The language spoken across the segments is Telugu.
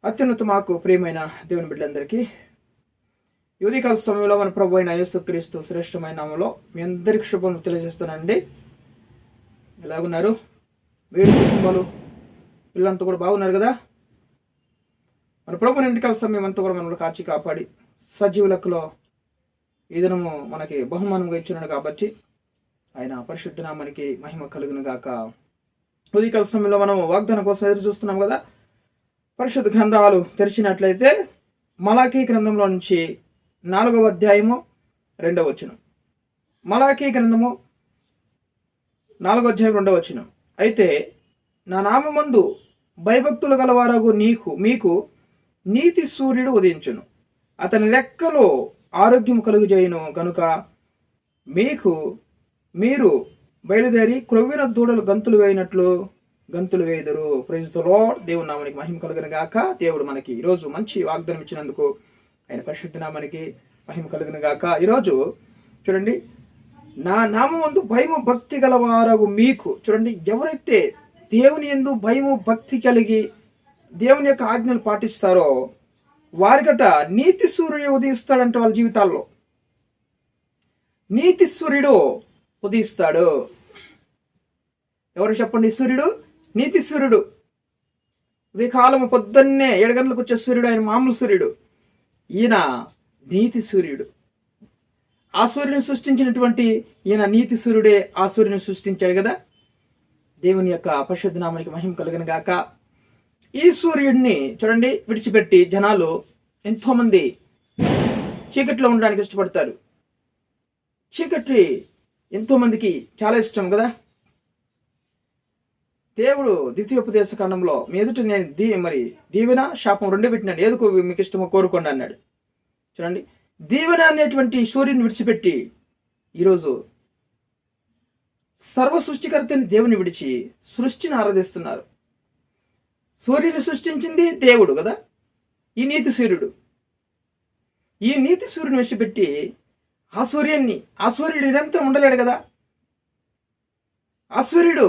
అత్యున్నత మాకు ప్రియమైన దేవుని బిడ్డలందరికీ ఉదయకాల సమయంలో మన ప్రభు అయిన యేసుక్రీస్తు శ్రేష్టమైన నామములో మీ అందరికి శుభములు తెలియజేస్తున్నానండి. ఎలాగున్నారు? మీరు కుటుంబాలు పిల్లలంతా కూడా బాగున్నారు కదా? మన ప్రభు ఇంటికాల సమయం అంతా కూడా మనల్ని కాచి కాపాడి సజీవులకులో ఈ దినము మనకి బహుమానంగా ఇచ్చినాడు కాబట్టి ఆయన పరిశుద్ధ నామానికి మహిమ కలుగును గాక. ఉదయకాల సమయంలో మనం వాగ్దానం కోసం ఎదురు చూస్తున్నాం కదా. పరిశుద్ధ గ్రంథాలు తెరిచినట్లయితే మలాకీ గ్రంథంలో నుంచి 4వ అధ్యాయము 2వ వచనం. మలాకీ గ్రంథము 4వ అధ్యాయం 2వ వచనం. అయితే నా నామమందు భయభక్తులు గలవారగు మీకు నీతి సూర్యుడు ఉదయించును, అతని లెక్కలో ఆరోగ్యం కలుగుజేయును గనుక మీరు బయలుదేరి క్రొవ్విన దూడలు గంతులు వేయినట్లు గంతులు వేయుదురు. Praise the lord. దేవుని నామానికి మహిమ కలుగును గాక. దేవుడు మనకి ఈరోజు మంచి వాగ్దానం ఇచ్చినందుకు ఆయన పరిశుద్ధ నామానికి మహిమ కలుగును గాక. ఈరోజు చూడండి, నా నామమందు భయము భక్తి గలవారగు మీకు. చూడండి, ఎవరైతే దేవుని యందు భయము భక్తి కలిగి దేవుని యొక్క ఆజ్ఞలు పాటిస్తారో వారికట నీతి సూర్యుడు ఉదయిస్తాడంట. వాళ్ళ జీవితాల్లో నీతి సూర్యుడు ఉదయిస్తాడు. ఎవరు చెప్పండి? సూర్యుడు, నీతి సూర్యుడు. ఉదయకాలము పొద్దున్నే 7 గంటలకు వచ్చే సూర్యుడు ఆయన మామూలు సూర్యుడు. ఈయన నీతి సూర్యుడు. ఆ సూర్యుని సృష్టించినటువంటి ఈయన నీతి సూర్యుడే ఆ సూర్యుని సృష్టించాడు కదా. దేవుని యొక్క పరిశుద్ధ నామానికి మహిమ కలుగును గాక. ఈ సూర్యుడిని చూడండి విడిచిపెట్టి జనాలు ఎంతో మంది చీకట్లో ఉండడానికి ఇష్టపడతారు. చీకటి ఎంతో మందికి చాలా ఇష్టం కదా. దేవుడు ద్వితీయోపదేశ కాండంలో మీ ఎదుట నేను దీవెన శాపం 2 పెట్టినాను, ఏదో మీకు ఇష్టమో కోరుకోండి అన్నాడు. చూడండి, దీవెన అనేటువంటి సూర్యుని విడిచిపెట్టి ఈరోజు సర్వ సృష్టికర్తని దేవుని విడిచి సృష్టిని ఆరాధిస్తున్నారు. సూర్యుని సృష్టించింది దేవుడు కదా, ఈ నీతి సూర్యుడు. ఈ నీతి సూర్యుని విడిచిపెట్టి ఆ సూర్యుడు నిరంతరం ఉండలేడు కదా. ఆ సూర్యుడు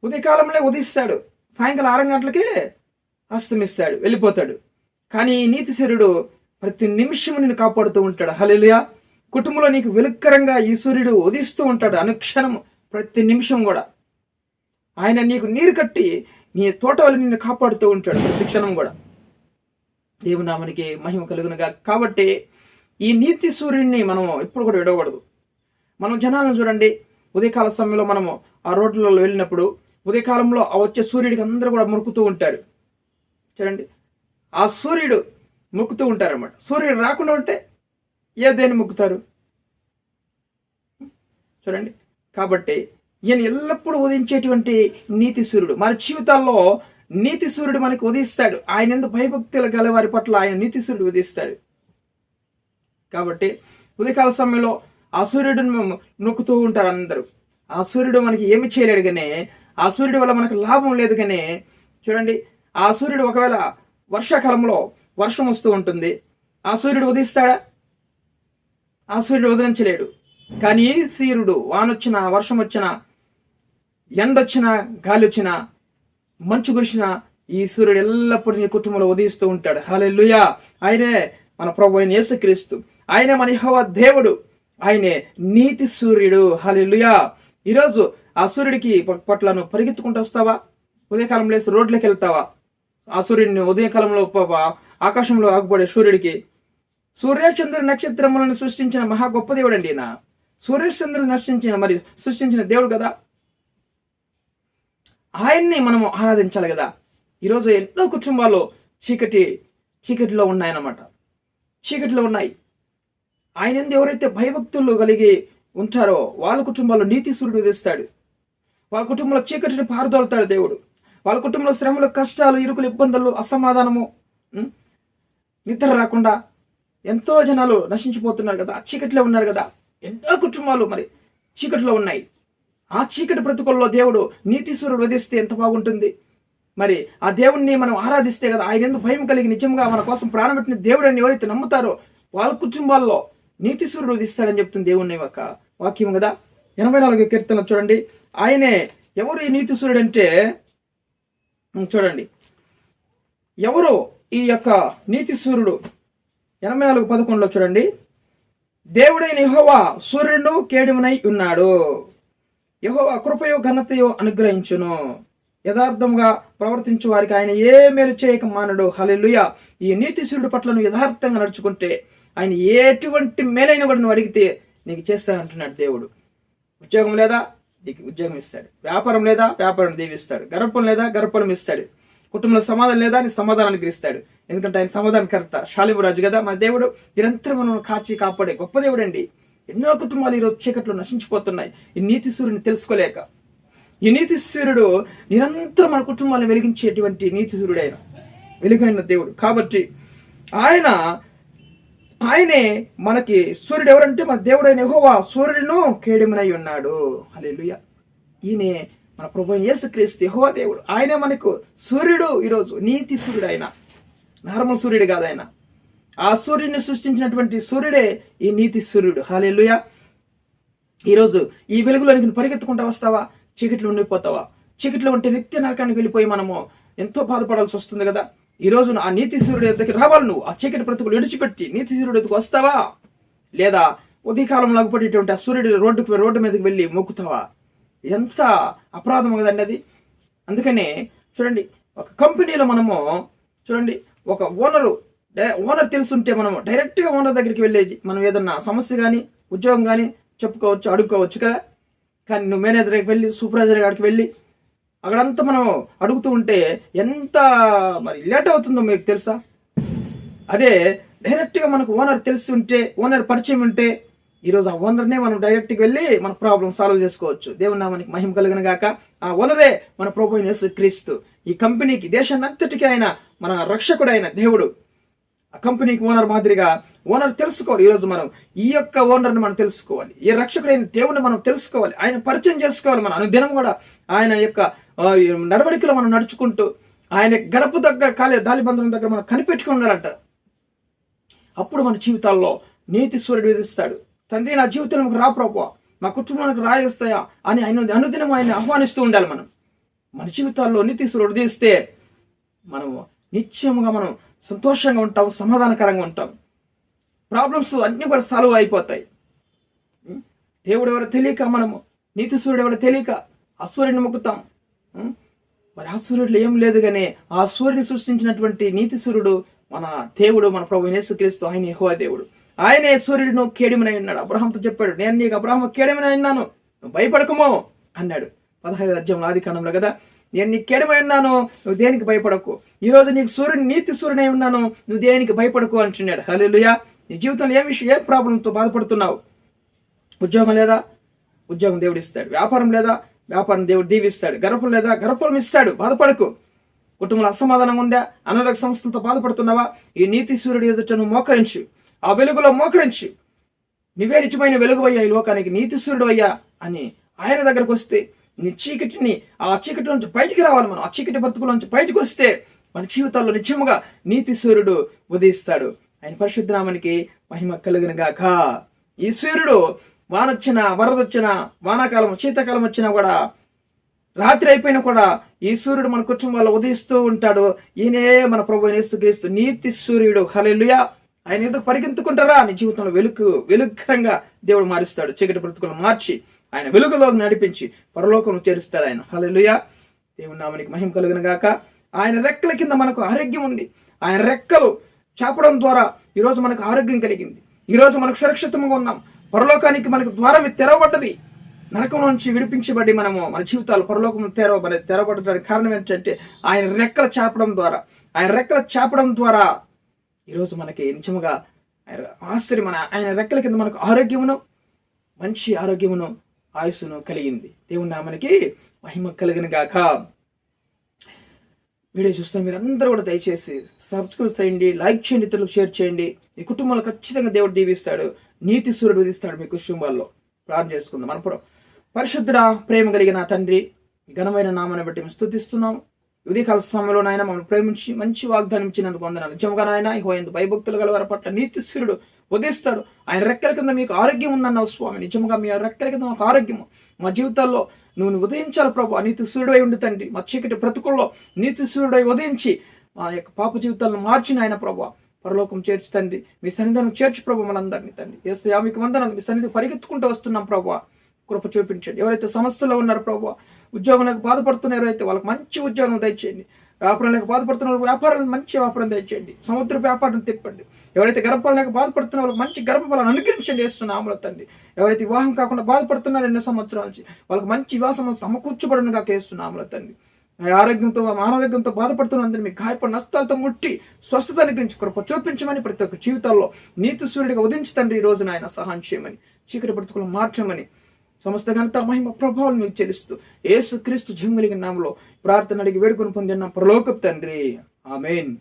ఉదయకాలంలో ఉదయిస్తాడు, సాయంకాలం 6 గంటలకే అస్తమిస్తాడు, వెళ్ళిపోతాడు. కానీ ఈ నీతి సూర్యుడు ప్రతి నిమిషము నిన్ను కాపాడుతూ ఉంటాడు. హల్లెలూయా. కుటుంబంలో నీకు వెలుక్కరంగా ఈ సూర్యుడు ఉదయిస్తూ ఉంటాడు. అనుక్షణం ప్రతి నిమిషం కూడా ఆయన నీకు నీరు కట్టి నీ తోట వల్ల నిన్ను కాపాడుతూ ఉంటాడు ప్రతి క్షణం కూడా. దేవుని నామానికి మహిమ కలుగునుగా. కాబట్టి ఈ నీతి సూర్యుడిని మనం ఎప్పుడు కూడా విడవకూడదు. మనం జనాలను చూడండి, ఉదయకాల సమయంలో మనము ఆ రోడ్లలో వెళ్ళినప్పుడు ఉదయకాలంలో ఆ వచ్చే సూర్యుడికి అందరూ కూడా మొక్కుతూ ఉంటారు. చూడండి, ఆ సూర్యుడు మొక్కుతూ ఉంటారన్నమాట. సూర్యుడు రాకుండా ఉంటే దేన్ని మొక్కుతారు? చూడండి, కాబట్టి ఈయన ఎల్లప్పుడూ ఉదయించేటువంటి నీతి సూర్యుడు. మన జీవితాల్లో నీతి సూర్యుడు మనకి ఉదయిస్తాడు. ఆయన ఎందుకు భయభక్తులు గల వారి పట్ల ఆయన నీతి సూర్యుడు ఉదయిస్తాడు. కాబట్టి ఉదయకాల సమయంలో ఆ సూర్యుడిని నొక్కుతూ ఉంటారు అందరూ. ఆ సూర్యుడు మనకి ఏమి చేయలేడు కానీ, ఆ సూర్యుడి వల్ల మనకు లాభం లేదు కానీ. చూడండి, ఆ సూర్యుడు ఒకవేళ వర్షాకాలంలో వర్షం వస్తూ ఉంటుంది, ఆ సూర్యుడు ఉదయిస్తాడా? ఆ సూర్యుడు ఉదయించలేడు. కానీ ఈ సూర్యుడు వానొచ్చినా, వర్షం వచ్చినా, ఎండొచ్చినా, గాలి వచ్చినా, మంచు కురిసినా ఈ సూర్యుడు ఎల్లప్పుడూ నీ కుటుంబంలో ఉదయిస్తూ ఉంటాడు. హల్లెలూయా. ఆయనే మన ప్రభు అయిన యేసుక్రీస్తు. ఆయనే మన యెహోవా దేవుడు. ఆయనే నీతి సూర్యుడు. హల్లెలూయా. ఈరోజు ఆ సూర్యుడికి పట్ల నువ్వు పరిగెత్తుకుంటూ వస్తావా? ఉదయకాలం లేసి రోడ్లోకి వెళ్తావా? ఆ సూర్యుడిని ఉదయకాలంలో ఆకాశంలో ఆగుపడే సూర్యుడికి సూర్యచంద్రుడు నక్షత్రములను సృష్టించిన మహా గొప్ప దేవుడు అండి. ఈయన సూర్యచంద్రులు సృష్టించిన దేవుడు కదా. ఆయన్ని మనము ఆరాధించాలి కదా. ఈరోజు ఎన్నో కుటుంబాలు చీకటిలో ఉన్నాయన్నమాట. చీకటిలో ఉన్నాయి. ఆయన ఎవరైతే భయభక్తులు కలిగి ఉంటారో వాళ్ళ కుటుంబాల్లో నీతి సూర్యుడు ఉదయిస్తాడు. వాళ్ళ కుటుంబంలో చీకటిని పారదోలుతాడు దేవుడు. వాళ్ళ కుటుంబంలో శ్రమలు, కష్టాలు, ఇరుకులు, ఇబ్బందులు, అసమాధానము, నిద్ర రాకుండా ఎంతో జనాలు నశించిపోతున్నారు కదా. చీకటిలో ఉన్నారు కదా. ఎన్నో కుటుంబాలు మరి చీకటిలో ఉన్నాయి. ఆ చీకటి బ్రతుకుల్లో దేవుడు నీతి సూర్యుడు ఉదయిస్తే ఎంత బాగుంటుంది. మరి ఆ దేవుణ్ణి మనం ఆరాధిస్తే కదా, ఆయన ఎందుకు భయం కలిగి నిజంగా మన కోసం ప్రాణం పెట్టిన దేవుడు అని ఎవరైతే నమ్ముతారో వాళ్ళ కుటుంబాల్లో నీతి సూర్యుడు ఉదయిస్తాడని చెప్తుంది దేవుని యొక్క వాక్యం కదా. 84వ కీర్తన చూడండి. ఆయనే ఎవరు ఈ నీతి సూర్యుడు అంటే, చూడండి, ఎవరు ఈ యొక్క నీతి సూర్యుడు 84:11 చూడండి. దేవుడైన యెహోవా సూర్యుడు కేడిమునై ఉన్నాడు, యెహోవా కృపయో ఘనతయో అనుగ్రహించును, యథార్థంగా ప్రవర్తించు వారికి ఆయన ఏ మేలు చేయక మానడు. హల్లెలూయా. ఈ నీతి సూర్యుడు పట్ల నువ్వు యథార్థంగా నడుచుకుంటే ఆయన ఎటువంటి మేలైన కూడా నువ్వు అడిగితే నీకు చేస్తానంటున్నాడు దేవుడు. ఉద్యోగం లేదా, నీకు ఉద్యోగం ఇస్తాడు. వ్యాపారం లేదా, వ్యాపారం దీవిస్తాడు. గర్భం లేదా, గర్భం ఇస్తాడు. కుటుంబంలో సమాధానం లేదా, నీ సమాధానాన్ని గ్రహిస్తాడు. ఎందుకంటే ఆయన సమాధానకర్త, శాలిము రాజు కదా మన దేవుడు. నిరంతరం మనం కాచి కాపాడే గొప్ప దేవుడు అండి. ఎన్నో కుటుంబాలు ఈరోజు చీకట్లో నశించిపోతున్నాయి ఈ నీతి సూర్యుని తెలుసుకోలేక. ఈ నీతి సూర్యుడు నిరంతరం మన కుటుంబాలను వెలిగించేటువంటి నీతి సూర్యుడు, ఆయన వెలుగైన దేవుడు. కాబట్టి ఆయనే మనకి సూర్యుడు. ఎవరంటే మన దేవుడైన యెహోవా సూర్యుడును కేడిమునై ఉన్నాడు. హల్లెలూయా. ఈయనే మన ప్రభువైన యేసుక్రీస్తు యెహోవా దేవుడు. ఆయనే మనకు సూర్యుడు. ఈరోజు నీతి సూర్యుడు, ఆయన నార్మల్ సూర్యుడు కాదు. ఆయన ఆ సూర్యుడిని సృష్టించినటువంటి సూర్యుడే ఈ నీతి సూర్యుడు. హల్లెలూయా. ఈరోజు ఈ వెలుగులోనికి నువ్వు పరిగెత్తుకుంటా వస్తావా, చీకట్లో ఉండిపోతావా? చీకట్లో ఉంటే నిత్య నరకానికి వెళ్ళిపోయి మనము ఎంతో బాధపడాల్సి వస్తుంది కదా. ఈ రోజు ఆ నీతి సూర్యుడు దగ్గరికి రావాలి. నువ్వు ఆ చీకటి బ్రతుకులు విడిచిపెట్టి నీతి సూర్యుడు ఎదుకు వస్తావా, లేదా ఉదయకాలంలో అగుపడేటువంటి ఆ సూర్యుడు రోడ్డు మీదకి వెళ్ళి మొక్కుతావా? ఎంత అపరాధం కదండి అది. అందుకనే చూడండి, ఒక కంపెనీలో మనము చూడండి, ఒక ఓనర్ తెలుసుంటే మనము డైరెక్ట్గా ఓనర్ దగ్గరికి వెళ్ళేది. మనం ఏదన్నా సమస్య కానీ ఉద్యోగం కానీ చెప్పుకోవచ్చు, అడుక్కోవచ్చు కదా. కానీ నువ్వు మేనేజర్ దగ్గరికి వెళ్ళి, సూపర్వైజర్ గారికి వెళ్ళి అక్కడంతా మనం అడుగుతూ ఉంటే ఎంత మరి లేట్ అవుతుందో మీకు తెలుసా? అదే డైరెక్ట్గా మనకు ఓనర్ తెలిసి ఉంటే, ఓనర్ పరిచయం ఉంటే, ఈరోజు ఆ ఓనర్నే మనం డైరెక్ట్గా వెళ్ళి మన ప్రాబ్లం సాల్వ్ చేసుకోవచ్చు. దేవుని నామానికి మహిమ కలుగును గాక. ఆ ఓనరే మన ప్రభువైన యేసుక్రీస్తు. ఈ కంపెనీకి, దేశాన్నంతటికీ ఆయన మన రక్షకుడైన దేవుడు. ఆ కంపెనీకి ఓనర్ మాదిరిగా ఓనర్ తెలుసుకోవాలి. ఈరోజు మనం ఈ యొక్క ఓనర్ని మనం తెలుసుకోవాలి. ఈ రక్షకుడైన దేవుని మనం తెలుసుకోవాలి. ఆయన పరిచయం చేసుకోవాలి. మనం అనుదినం కూడా ఆయన యొక్క నడవడికలో మనం నడుచుకుంటూ ఆయన గడప దగ్గర దాలిబంధం దగ్గర మనం కనిపెట్టుకుని ఉండాలంట. అప్పుడు మన జీవితాల్లో నీతి సూర్యుడు విధిస్తాడు. తండ్రి, నా జీవితంలోకి రా ప్రభువా, మా కుటుంబానికి రాయేస్తాయా అని ఆయన అనుదినం ఆయన ఆహ్వానిస్తూ ఉండాలి. మన జీవితాల్లో నీతి సూర్యుడు ఉదయిస్తే మనము నిత్యముగా మనం సంతోషంగా ఉంటాం, సమాధానకరంగా ఉంటాం. ప్రాబ్లమ్స్ అన్నీ కూడా సాల్వ్ అయిపోతాయి. దేవుడు ఎవరో తెలియక, మనము నీతి సూర్యుడు ఎవరో తెలియక ఆ సూర్యుడిని మొక్కుతాం. మరి ఆ సూర్యుడిలో ఏం లేదు, కానీ ఆ సూర్యుని సృష్టించినటువంటి నీతి సూర్యుడు మన దేవుడు, మన ప్రభువైన యేసుక్రీస్తు. ఆయన యెహోవా దేవుడు. ఆయనే సూర్యుడును కేడిమునై ఉన్నాడు. అబ్రహాంతో చెప్పాడు, నేను నీకు అబ్రహాము కేడిమునై ఉన్నాను, నువ్వు భయపడకము అన్నాడు. 15వ అధ్యాయంలో ఆదికాండంలో కదా. నేను నీకు కేడిమై ఉన్నాను, నువ్వు దేనికి భయపడకు. ఈరోజు నీకు సూర్యుని, నీతి సూర్యునై ఉన్నాను, నువ్వు దేనికి భయపడకు అంటున్నాడు. హల్లెలూయా. నీ జీవితంలో ఏ ప్రాబ్లంతో బాధపడుతున్నావు? ఉద్యోగం లేదా, ఉద్యోగం దేవుడు ఇస్తాడు. వ్యాపారం లేదా, వ్యాపారం దేవుడు దీవిస్తాడు. గర్భం లేదా, గర్భం ఇస్తాడు. బాధపడకు. కుటుంబంలో అసమాధానం ఉందా, అనారోగ్య సమస్యలతో బాధపడుతున్నావా? ఈ నీతి సూర్యుడు ఎదుట నువ్వు మోకరించు, ఆ వెలుగులో మోకరించు. నువ్వే నిజమైన వెలుగు అయ్యా, ఈ లోకానికి నీతి సూర్యుడు అయ్యా అని ఆయన దగ్గరకు వస్తే నీ చీకటిని, ఆ చీకటి నుంచి బయటికి రావాలి. మనం ఆ చీకటి బ్రతుకుల నుంచి బయటకు వస్తే మన జీవితాల్లో నిజముగా నీతి సూర్యుడు ఉదయిస్తాడు. ఆయన పరిశుద్ధ నామానికి మహిమ కలుగును గాక. ఈ సూర్యుడు వానొచ్చినా, వరదొచ్చినా, వానాకాలం, శీతాకాలం వచ్చినా కూడా, రాత్రి అయిపోయినా కూడా ఈ సూర్యుడు మన కుటుంబాల్లో ఉదయిస్తూ ఉంటాడు. ఈయనే మన ప్రభువైన యేసుక్రీస్తు నీతి సూర్యుడు. హల్లెలూయా. ఆయన ఎందుకు పరిగెత్తుకుంటారా? నీ జీవితంలో వెలుగుకరంగా దేవుడు మారుస్తాడు. చీకటి బ్రతుకులను మార్చి ఆయన వెలుగులోకి నడిపించి పరలోకం చేరుస్తాడు ఆయన. హల్లెలూయా. దేవుని నామానికి మహిమ కలుగును గాక. ఆయన రెక్కల కింద మనకు ఆరోగ్యం ఉంది. ఆయన రెక్కలు చాపడం ద్వారా ఈరోజు మనకు ఆరోగ్యం కలిగింది. ఈరోజు మనకు సురక్షితంగా ఉన్నాం. పరలోకానికి మనకు ద్వారం తెరవబడ్డది. నరకం నుంచి విడిపించబడి మనము మన జీవితాలు పరలోకం తెరవబడడానికి కారణం ఏంటంటే ఆయన రెక్కలు చాపడం ద్వారా ఈరోజు మనకి నిజముగా ఆయన రెక్కల కింద మనకు ఆరోగ్యమును, మంచి ఆరోగ్యమును, ఆయుస్సును కలిగింది. దేవుని నామానికి మహిమ కలుగును గాక. వీడియో చూస్తున్న మీరు అందరూ కూడా దయచేసి సబ్స్క్రైబ్ చేయండి, లైక్ చేయండి, ఇతరులకు షేర్ చేయండి. మీ కుటుంబంలో ఖచ్చితంగా దేవుడు దీవిస్తాడు. నీతి సూర్యుడు విధిస్తాడు మీ కుటుంబాల్లో. ప్రార్థన చేసుకుందాం. మన పరిశుద్ధుడా, ప్రేమ కలిగిన తండ్రి, ఘనమైన నామాన్ని బట్టి మేము స్తుతిస్తున్నాం. ఉదయకాల సమయంలో నాయన మమ్మల్ని ప్రేమించి మంచి వాగ్దానం ఇచ్చినందుకు వందనాలు. నిజంగా నాయన ఎందు భయభక్తులు గల వారి పట్ల నీతి సూర్యుడు ఉదయిస్తాడు. ఆయన రెక్కల కింద మీకు ఆరోగ్యం ఉందన్నావు స్వామి. నిజంగా మీ రెక్కల కింద మాకు ఆరోగ్యము, మా జీవితాల్లో నువ్వు ఉదయించాలి ప్రభు. నీతి సూర్యుడై ఉండి తండ్రి, మా చీకటి బ్రతుకుల్లో నీతి సూర్యుడై ఉదయించి మా యొక్క పాప జీవితాలను మార్చిన ఆయన ప్రభా పరలోకం చేర్చు తండ్రి. మీ సన్నిధానం చేర్చు ప్రభు మనందరినీ తండ్రి. యేసయ్యా మీకు వందనాలు. మీ సన్నిధి పరిగెత్తుకుంటూ వస్తున్నాం ప్రభా, కృప చూపించండి. ఎవరైతే సమస్యలో ఉన్నారో ప్రభా, ఉద్యోగం లేక బాధపడుతున్నారో అయితే వాళ్ళకి మంచి ఉద్యోగం దయచేయండి. వ్యాపారం లేక బాధపడుతున్న వ్యాపారాలు మంచి వ్యాపారం దయచేయండి. సముద్ర వ్యాపారం తిప్పండి. ఎవరైతే గర్భఫలం లేక బాధపడుతున్న వాళ్ళకి మంచి గర్భఫలాన్ని అనుగ్రహించండి యేసునామములో తండ్రి. ఎవరైతే వివాహం కాకుండా బాధపడుతున్నారో ఎన్నో సంవత్సరాల నుంచి వాళ్ళకి మంచి వివాహం సమకూర్చబడును గాక యేసునామములో తండ్రి. ఆరోగ్యంతో అనారోగ్యంతో బాధపడుతున్నందరూ మీ గాయపడిన నష్టాలతో ముట్టి స్వస్థత అనుగ్రహించి కృప చూపించమని, ప్రతి ఒక్క జీవితాల్లో నీతి సూర్యుడిగా ఉదయించి తండ్రి ఈ రోజున ఆయన సహాయం చేయమని, చీకటి బ్రతుకులను మార్చమని, సమస్త ఘనత మహిమ ప్రభావం మీకు చెల్లిస్తూ యేసు క్రీస్తు జీవం కలిగిన నామములో ప్రార్థన అడిగి వేడుకొని పొందిన పరలోకపు తండ్రి. ఆమేన్.